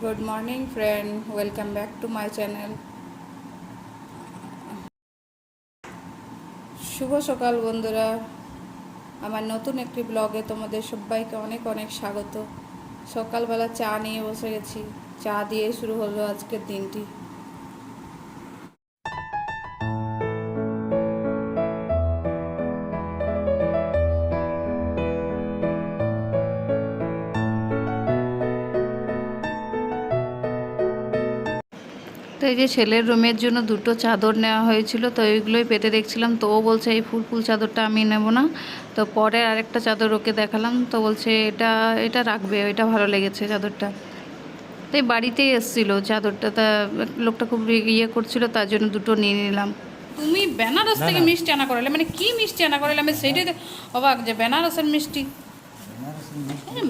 Good morning friend, welcome back to my channel. শুভ সকাল বন্ধুরা, আমার নতুন একটি ব্লগে তোমাদের সবাইকে অনেক অনেক স্বাগত। সকালবেলা চা নিয়ে বসে গেছি, চা দিয়ে শুরু হলো আজকের দিনটি। তো এই যে ছেলের রুমের জন্য দুটো চাদর নেওয়া হয়েছিল, তো এইগুলোই পেতে দেখছিলাম। তো ও বলছে এই ফুল চাদরটা আমি নেব না। তো পরে আরেকটা চাদর ওকে দেখালাম, তো বলছে এটা এটা রাখবে, এটা ভালো লেগেছে চাদরটা। তো এই বাড়িতেই এসেছিলো চাদরটা, তা লোকটা খুব ইয়ে করছিল, তার জন্য দুটো নিয়ে নিলাম। তুমি বেনারস থেকে মিষ্টি আনা করালে, মানে কি মিষ্টি আনা করালে? আমি সেইটাই অবাক যে বেনারসের মিষ্টি,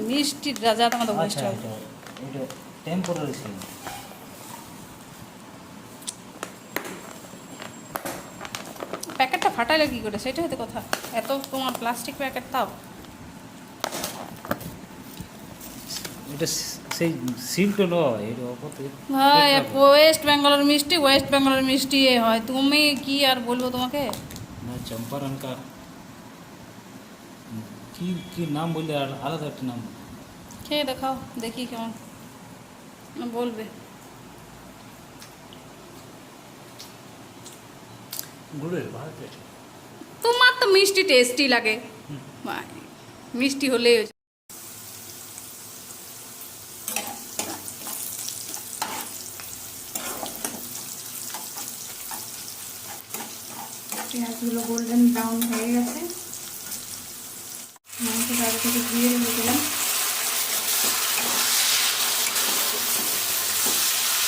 মিষ্টির রাজা তোমাদের মিষ্টি টেম্পোরারি ছিল। প্যাকেটটা ফাটাইলে কী করে, সেটা হয়তো কথা। এত তোমার প্লাস্টিক প্যাকেট, তাও এটা সেই সিলটা নয়, এটা ভাই ওয়েস্ট বেঙ্গলের মিষ্টি, ওয়েস্ট বেঙ্গলের মিষ্টি এ হয়। তুমি কি আর বলবো তোমাকে। না চম্পারণ কা কি কি নাম বললে, আর আলাদা একটা নাম। খেয়ে দেখাও, দেখি কেমন বলবে। গুড়ের ভাতে তোমার তো মিষ্টি টেস্টি লাগে, মিষ্টি হলে। পেঁয়াজগুলো গোল্ডেন ব্রাউন হয়ে গেছে। মাংসটা আগে থেকে ধুয়ে রেখেছিলাম।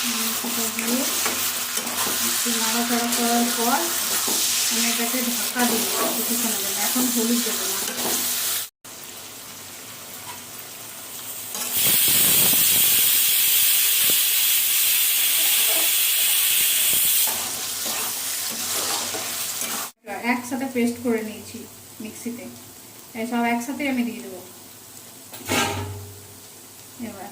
মাংসটা ধুয়ে একটু নাড়াচাড়া করার পর আমি এটাকে ঢাকা দিব কিছুক্ষণের জন্য। এখন হলুদ দেবো না। একসাথে পেস্ট করে নিয়েছি মিক্সিতে, সব একসাথে আমি দিয়ে দেবো। এবার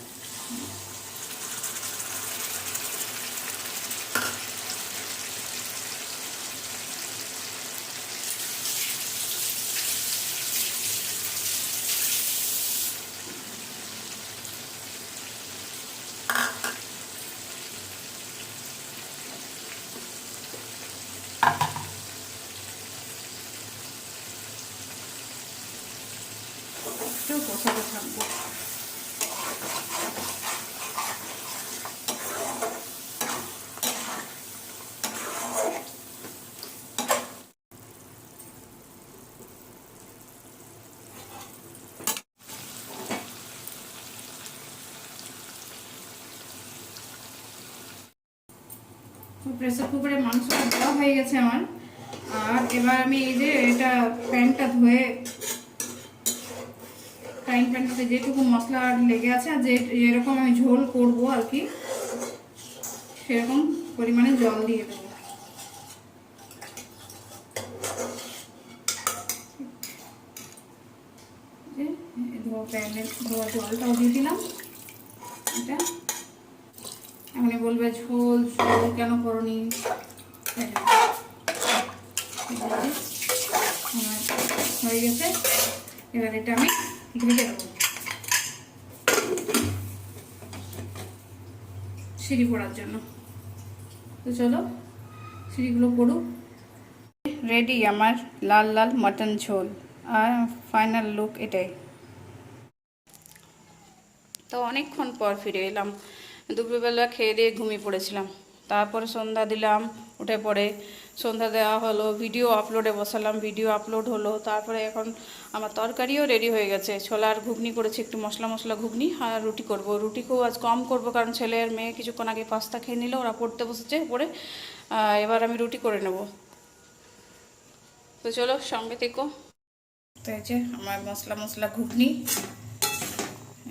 একটু কষাতে থাকবো। প্রেসার কুকারে মাংসটা দেওয়া হয়ে গেছে আমার। আর এবার আমি এই যে এটা প্যানটা ধুয়ে, ফ্রাইং প্যানটাতে যেটুকু মশলা লেগে আছে আর যে যেরকম আমি ঝোল করবো আর কি, সেরকম পরিমাণে জল দিয়ে দেবো। প্যানের ধোয়া জলটাও দিয়ে দিলাম। এটা এমনি বলবে ঝোল ঝোল কেন করনি, হয়ে গেছে। এবার এটা আমি ঢেকে দেবো। সিঁড়ি পড়ার জন্য। তো চলো সিঁড়িগুলো পড়ুক। রেডি আমার লাল লাল মাটন ঝোল, আর ফাইনাল লুক এটাই। তো অনেকক্ষণ পর ফিরে এলাম। দুপুরবেলা খেয়ে দিয়ে ঘুমিয়ে পড়েছিলাম, তারপরে সন্ধ্যা দিলাম, উঠে পড়ে সন্ধ্যা দেওয়া হলো, ভিডিও আপলোডে বসালাম, ভিডিও আপলোড হলো। তারপরে এখন আমার তরকারিও রেডি হয়ে গেছে। ছোলার ঘুগনি করেছি, একটু মশলা মশলা ঘুগনি, আর রুটি করব। রুটিকেও আজ কম করব, কারণ ছেলে আর মেয়ে কিছুক্ষণ আগে পাস্তা খেয়ে নিল, ওরা পড়তে বসেছে পড়ে। এবার আমি রুটি করে নেব। তো চলো সঙ্গে থেকো। তো এই যে আমার মশলা মশলা ঘুগনি,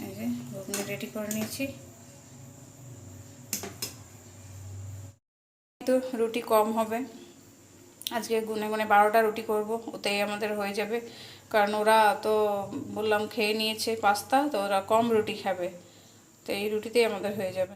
এই যে ঘুগনি রেডি করে নিয়েছি। তো রুটি কম হবে আজকে, গুনে গুনে 12টা রুটি করব, ওতেই আমাদের হয়ে যাবে। কারণ ওরা তো বললাম খেয়ে নিয়েছে পাস্তা, তো ওরা কম রুটি খাবে, তো এই রুটিতেই আমাদের হয়ে যাবে।